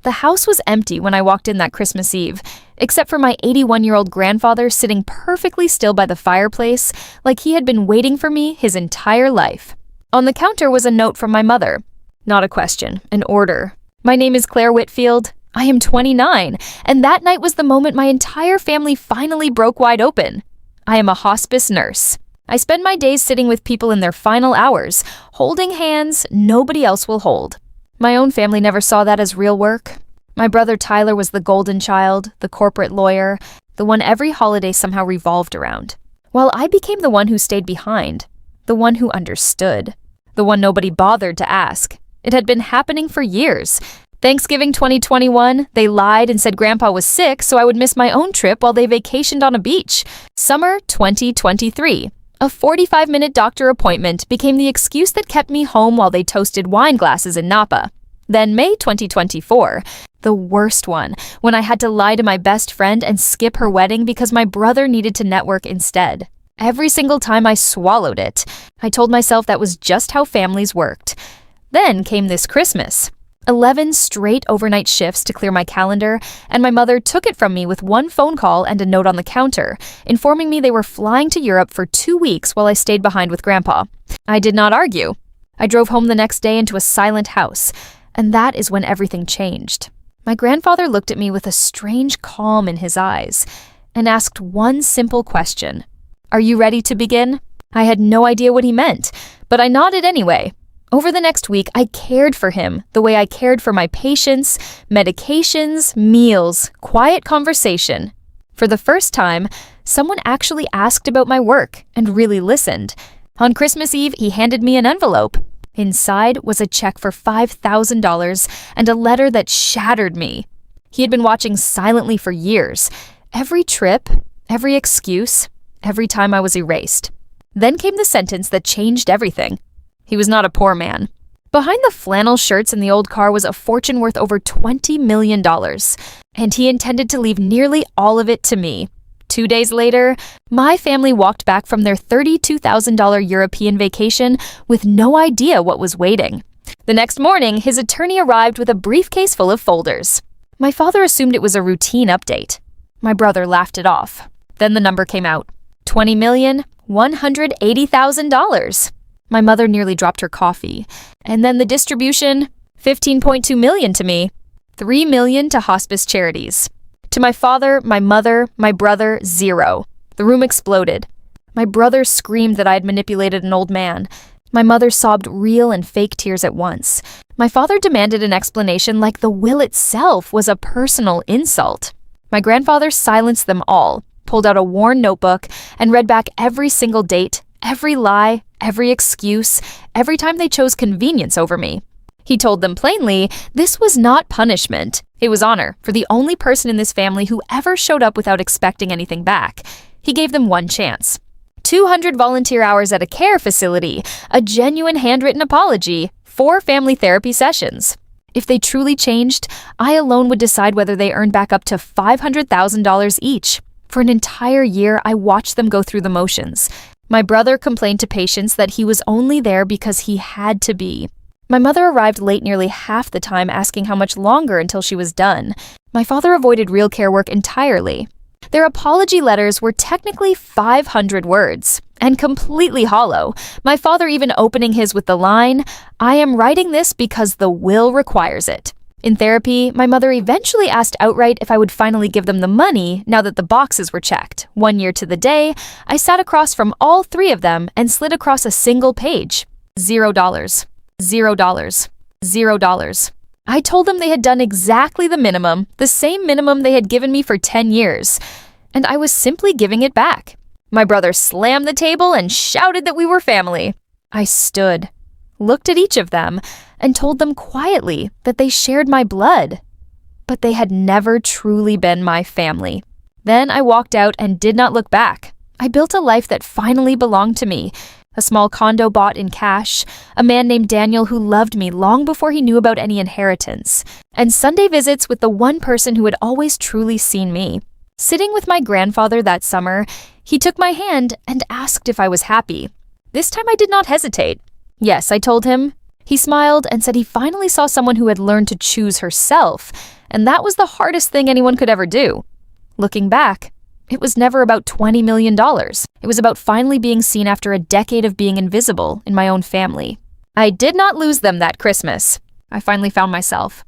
The house was empty when I walked in that Christmas Eve, except for my 81-year-old grandfather sitting perfectly still by the fireplace, like he had been waiting for me his entire life. On the counter was a note from my mother. Not a question, an order. My name is Claire Whitfield. I am 29, and that night was the moment my entire family finally broke wide open. I am a hospice nurse. I spend my days sitting with people in their final hours, holding hands nobody else will hold. My own family never saw that as real work. My brother Tyler was the golden child, the corporate lawyer, the one every holiday somehow revolved around. While I became the one who stayed behind, the one who understood, the one nobody bothered to ask. It had been happening for years. Thanksgiving 2021, they lied and said Grandpa was sick so I would miss my own trip while they vacationed on a beach. Summer 2023. A 45-minute doctor appointment became the excuse that kept me home while they toasted wine glasses in Napa. Then May 2024, the worst one, when I had to lie to my best friend and skip her wedding because my brother needed to network instead. Every single time I swallowed it. I told myself that was just how families worked. Then came this Christmas. 11 straight overnight shifts to clear my calendar, and my mother took it from me with one phone call and a note on the counter, informing me they were flying to Europe for 2 weeks while I stayed behind with Grandpa. I did not argue. I drove home the next day into a silent house, and that is when everything changed. My grandfather looked at me with a strange calm in his eyes and asked one simple question. "Are you ready to begin?" I had no idea what he meant, but I nodded anyway. Over the next week, I cared for him the way I cared for my patients, medications, meals, quiet conversation. For the first time, someone actually asked about my work and really listened. On Christmas Eve, he handed me an envelope. Inside was a check for $5,000 and a letter that shattered me. He had been watching silently for years. Every trip, every excuse, every time I was erased. Then came the sentence that changed everything. He was not a poor man. Behind the flannel shirts in the old car was a fortune worth over $20 million, and he intended to leave nearly all of it to me. 2 days later, my family walked back from their $32,000 European vacation with no idea what was waiting. The next morning, his attorney arrived with a briefcase full of folders. My father assumed it was a routine update. My brother laughed it off. Then the number came out. $20,180,000. My mother nearly dropped her coffee. And then the distribution, $15.2 million to me, $3 million to hospice charities. To my father, my mother, my brother, zero. The room exploded. My brother screamed that I had manipulated an old man. My mother sobbed real and fake tears at once. My father demanded an explanation like the will itself was a personal insult. My grandfather silenced them all, pulled out a worn notebook, and read back every single date, every lie, every excuse, every time they chose convenience over me. He told them plainly, this was not punishment. It was honor for the only person in this family who ever showed up without expecting anything back. He gave them one chance. 200 volunteer hours at a care facility, a genuine handwritten apology, 4 family therapy sessions. If they truly changed, I alone would decide whether they earned back up to $500,000 each. For an entire year, I watched them go through the motions. My brother complained to patients that he was only there because he had to be. My mother arrived late nearly half the time, asking how much longer until she was done. My father avoided real care work entirely. Their apology letters were technically 500 words, and completely hollow, my father even opening his with the line, "I am writing this because the will requires it." In therapy, my mother eventually asked outright if I would finally give them the money now that the boxes were checked. 1 year to the day, I sat across from all 3 of them and slid across a single page. $0. $0. $0. I told them they had done exactly the minimum, the same minimum they had given me for 10 years, and I was simply giving it back. My brother slammed the table and shouted that we were family. I stood, looked at each of them, and told them quietly that they shared my blood, but they had never truly been my family. Then I walked out and did not look back. I built a life that finally belonged to me. A small condo bought in cash, a man named Daniel who loved me long before he knew about any inheritance, and Sunday visits with the one person who had always truly seen me. Sitting with my grandfather that summer, he took my hand and asked if I was happy. This time I did not hesitate. Yes, I told him. He smiled and said he finally saw someone who had learned to choose herself, and that was the hardest thing anyone could ever do. Looking back, it was never about $20 million. It was about finally being seen after a decade of being invisible in my own family. I did not lose them that Christmas. I finally found myself.